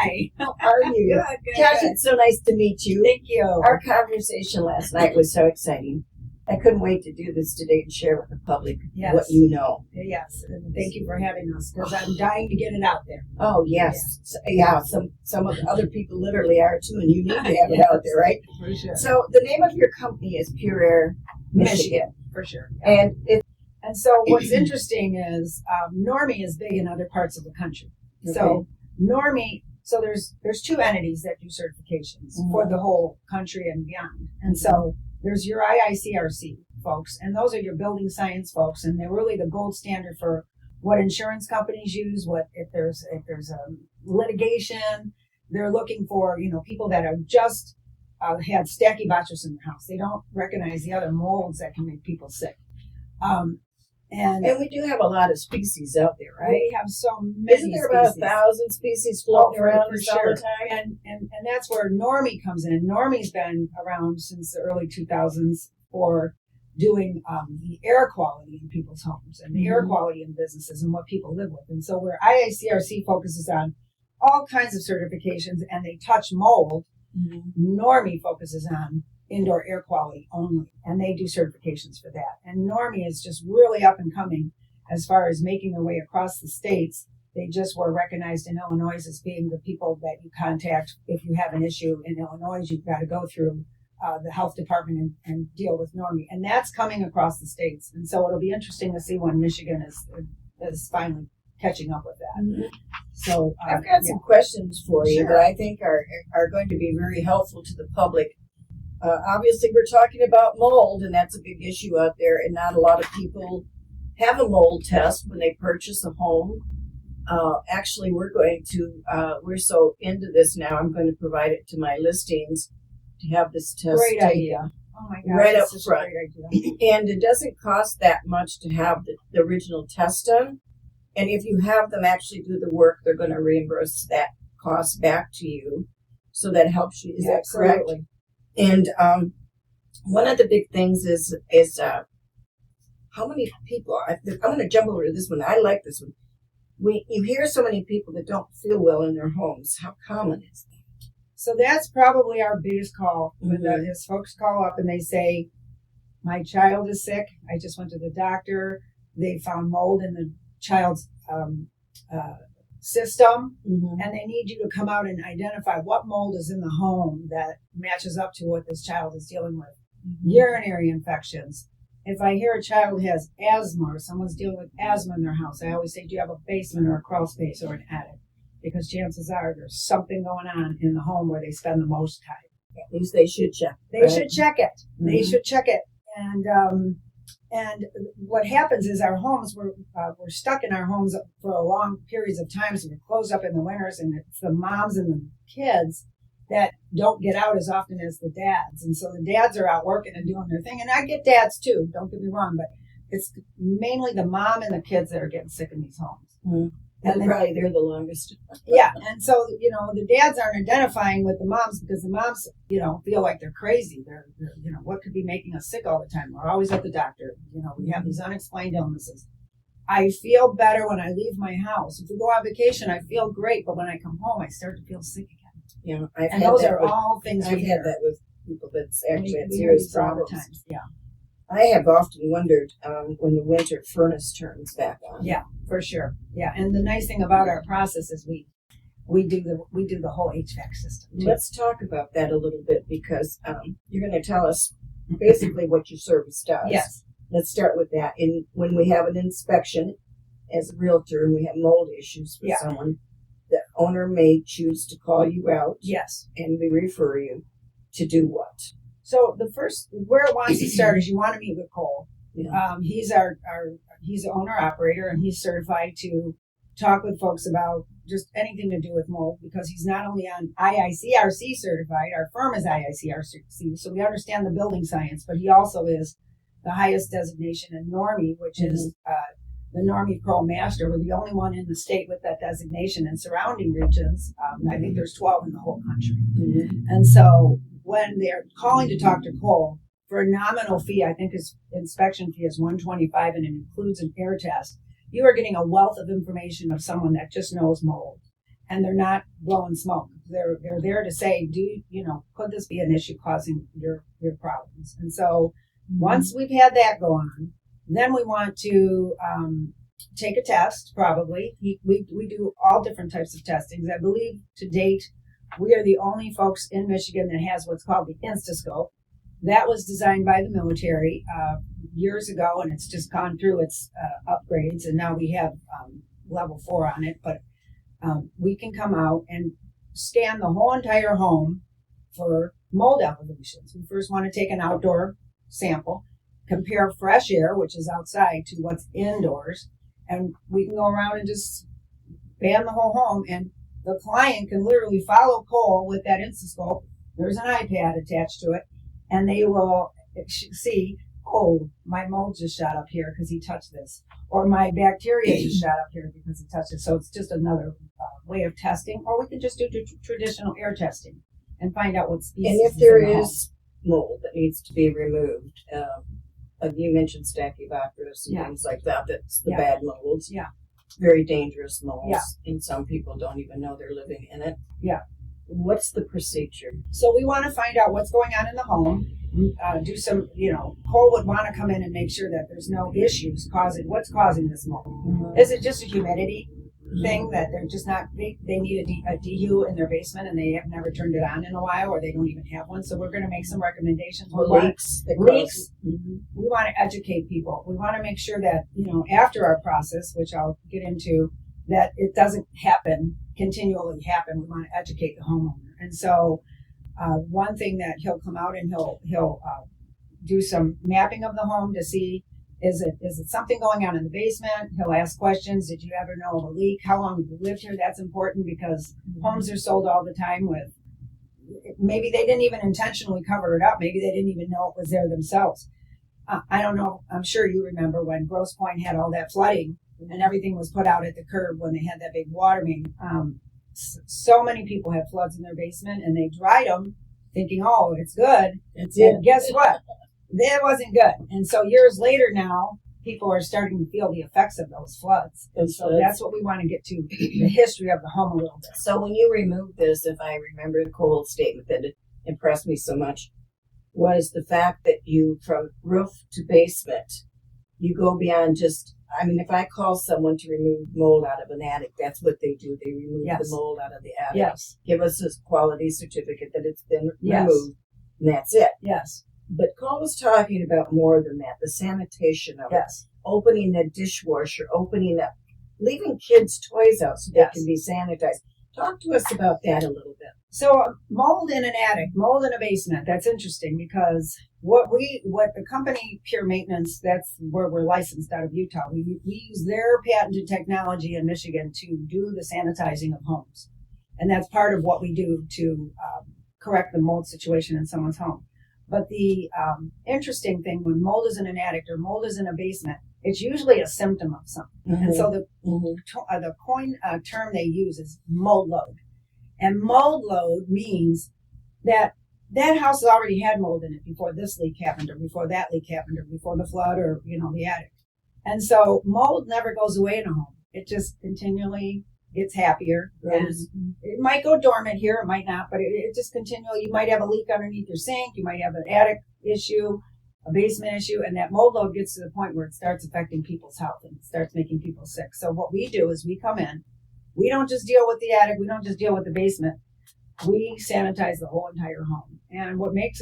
Hi. How are you? Good, Josh, good. it's so nice to meet you. Thank you. Our conversation last night was so exciting. I couldn't wait to do this today and share with the public what you know. Yes, and thank you for having us because I'm dying to get it out there. Oh, yes. Yeah, some of the other people literally are too, and you need to have it out there, right? For sure. So the name of your company is Pure Air, Michigan. For sure. And And so what's interesting is 𝕉𝕒𝕝 is big in other parts of the country. So 𝕉𝕒𝕝, so there's two entities that do certifications for the whole country and beyond. And so there's your IICRC folks, and those are your building science folks, and they're really the gold standard for what insurance companies use. What if there's a litigation, they're looking for people that are just had stachybotrys in their house. They don't recognize the other molds that can make people sick. And we do have a lot of species out there, right? we have so many. Isn't there about 1,000 species floating around for us sure. all the time? And that's where 𝕉𝕒𝕝 comes in. 𝕉𝕒𝕝's been around since the early 2000s for doing the air quality in people's homes and the air quality in businesses and what people live with. And so where IICRC focuses on all kinds of certifications and they touch mold, 𝕉𝕒𝕝 focuses on indoor air quality only, and they do certifications for that. And 𝕉𝕒𝕝 is just really up and coming as far as making their way across the states. They just were recognized in Illinois as being the people that you contact if you have an issue in Illinois. You've got to go through the health department and deal with 𝕉𝕒𝕝, and that's coming across the states. And so it'll be interesting to see when Michigan is finally catching up with that. So I've got some questions for you that I think are going to be very helpful to the public. Obviously, we're talking about mold, and that's a big issue out there, and not a lot of people have a mold test when they purchase a home. Actually, we're so into this now, I'm going to provide it to my listings to have this test great idea. Oh my God, right up that's front. a great idea. And it doesn't cost that much to have the original test done. And if you have them actually do the work, they're going to reimburse that cost back to you. So that helps you. Is that correct? Absolutely. And one of the big things is how many people, I'm going to jump over to this one. I like this one. You hear so many people that don't feel well in their homes. How common is that? So that's probably our biggest call. When his folks call up and they say, my child is sick. I just went to the doctor. They found mold in the child's system, and they need you to come out and identify what mold is in the home that matches up to what this child is dealing with. Urinary infections. If I hear a child has asthma or someone's dealing with asthma in their house, I always say, do you have a basement or a crawl space or an attic? Because chances are there's something going on in the home where they spend the most time. At least they should check. They should check it. They should check it. And what happens is our homes, we're stuck in our homes for a long periods of time. So we're closed up in the winters, and it's the moms and the kids that don't get out as often as the dads. And so the dads are out working and doing their thing. And I get dads too, don't get me wrong, but it's mainly the mom and the kids that are getting sick in these homes. And probably they're the longest. Yeah. And so, the dads aren't identifying with the moms because the moms, feel like they're crazy. They're what could be making us sick all the time? We're always at the doctor. We have these unexplained illnesses. I feel better when I leave my house. If we go on vacation, I feel great. But when I come home, I start to feel sick again. Yeah. And those are all things I've had that with people that's actually had we serious hear these all the problems. time. Yeah. I have often wondered when the winter furnace turns back on. Yeah, for sure. Yeah, and the nice thing about our process is we do the whole HVAC system too. Let's talk about that a little bit because you're going to tell us basically what your service does. Yes. Let's start with that. And when we have an inspection as a realtor and we have mold issues with someone, the owner may choose to call you out. Yes. And we refer you to do what? So the first, where it wants to start is you want to meet with Cole. Yeah. He's he's the owner operator, and he's certified to talk with folks about just anything to do with mold because he's not only on IICRC certified, our firm is IICRC, so we understand the building science, but he also is the highest designation in 𝕉𝕒𝕝, which is the 𝕉𝕒𝕝 Pro Master. We're the only one in the state with that designation in surrounding regions. I think there's 12 in the whole country. And so when they're calling to talk to Cole for a nominal fee, I think his inspection fee is $125 and it includes an air test. You are getting a wealth of information of someone that just knows mold. and they're not blowing smoke. They're there to say, could this be an issue causing your problems? And so once we've had that go on, then we want to take a test. Probably we do all different types of testings. I believe to date we are the only folks in Michigan that has what's called the Instascope. That was designed by the military years ago, and it's just gone through its upgrades, and now we have level 4 on it. But we can come out and scan the whole entire home for mold evolutions. We first want to take an outdoor sample, compare fresh air, which is outside, to what's indoors, and we can go around and just scan the whole home, and the client can literally follow Cole with that Instascope. There's an iPad attached to it, and they will see, oh, my mold just shot up here because he touched this, or my bacteria just shot up here because he touched it. So it's just another way of testing, or we can just do traditional air testing and find out what species. And if there is mold that needs to be removed, you mentioned Stachybotrys and things like that. That's the bad molds. Yeah. Very dangerous molds. Yeah. And some people don't even know they're living in it. Yeah. What's the procedure? So we want to find out what's going on in the home. Do some, Cole would want to come in and make sure that there's no issues what's causing this mold. Mm-hmm. Is it just a humidity thing that they're just not, they need a dehu in their basement and they have never turned it on in a while, or they don't even have one? So we're going to make some recommendations. Or leaks. Mm-hmm. We want to educate people. We want to make sure that, after our process, which I'll get into, that it doesn't continually happen. We want to educate the homeowner. And so one thing that he'll come out and he'll do some mapping of the home to see, is it something going on in the basement? He'll ask questions. Did you ever know of a leak? How long have you lived here? That's important because homes are sold all the time with, maybe they didn't even intentionally cover it up. Maybe they didn't even know it was there themselves. I don't know. I'm sure you remember when Grosse Pointe had all that flooding and everything was put out at the curb when they had that big water main. So many people had floods in their basement, and they dried them thinking, oh, it's good. And guess what? That wasn't good. And so years later now, people are starting to feel the effects of those floods. And so that's what we want to get to, the history of the home a little bit. So when you removed this, if I remember Cole's statement that impressed me so much, was the fact that you, from roof to basement, you go beyond just, if I call someone to remove mold out of an attic, that's what they do. They remove the mold out of the attic. Yes. Give us a quality certificate that it's been removed, and that's it. Yes. But Cole was talking about more than that, the sanitation of it. Opening the dishwasher, leaving kids' toys out so they can be sanitized. Talk to us about that a little bit. So mold in an attic, mold in a basement, that's interesting because what the company Pure Maintenance, that's where we're licensed out of Utah. We use their patented technology in Michigan to do the sanitizing of homes. And that's part of what we do to correct the mold situation in someone's home. But the interesting thing, when mold is in an attic or mold is in a basement, it's usually a symptom of something. Mm-hmm. And so the coin term they use is mold load. And mold load means that house has already had mold in it before this leak happened, or before that leak happened, or before the flood, or, the attic. And so mold never goes away in a home. It just continually gets happier. And it might go dormant here, it might not, but it just continually, you might have a leak underneath your sink, you might have an attic issue, a basement issue, and that mold load gets to the point where it starts affecting people's health and it starts making people sick. So what we do is we come in, we don't just deal with the attic, we don't just deal with the basement, we sanitize the whole entire home. And what makes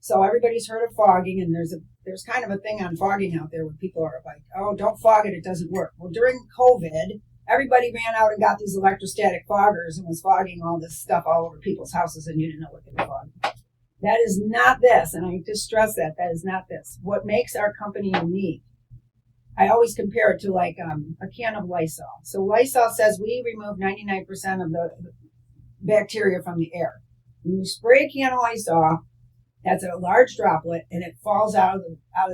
so everybody's heard of fogging, and there's kind of a thing on fogging out there where people are like, oh, don't fog it, it doesn't work. Well, during COVID, everybody ran out and got these electrostatic foggers and was fogging all this stuff all over people's houses, and you didn't know what they were fogging. That is not this, and I just stress that is not this. What makes our company unique, I always compare it to like a can of Lysol. So Lysol says we remove 99% of the bacteria from the air. When you spray a can of Lysol, that's a large droplet, and it falls out of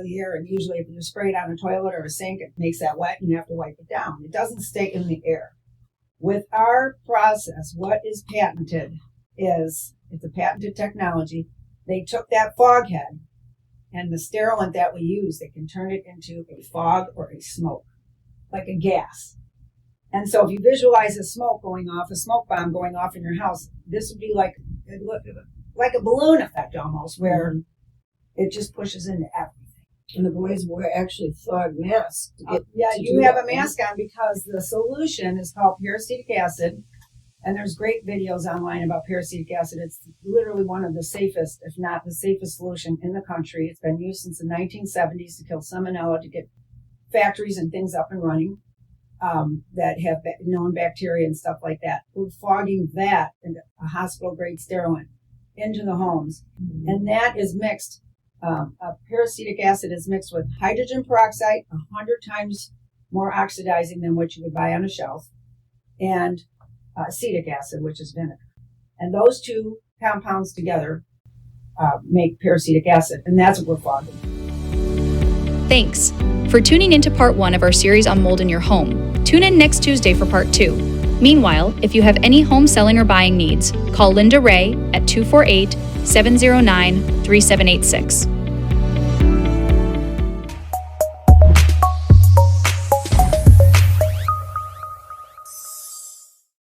the air. And usually, if you spray it on a toilet or a sink, it makes that wet, and you have to wipe it down. It doesn't stay in the air. With our process, what is patented is it's a patented technology. They took that fog head, and the sterilant that we use, they can turn it into a fog or a smoke, like a gas. And so if you visualize a smoke bomb going off in your house, this would be like a balloon effect almost, where it just pushes into everything. And the boys wear actually fog masks. You have a mask on because the solution is called peracetic acid. And there's great videos online about peracetic acid. It's literally one of the safest, if not the safest solution in the country. It's been used since the 1970s to kill salmonella, to get factories and things up and running that have known bacteria and stuff like that. We're fogging that into a hospital-grade sterilant into the homes. Mm-hmm. And that is mixed. Peracetic acid is mixed with hydrogen peroxide, 100 times more oxidizing than what you would buy on a shelf, and acetic acid, which is vinegar. And those two compounds together make peracetic acid, and that's what we're fogging. Thanks for tuning into part 1 of our series on mold in your home. Tune in next Tuesday for part 2. Meanwhile, if you have any home selling or buying needs, call Linda Rea at 248-709-3786.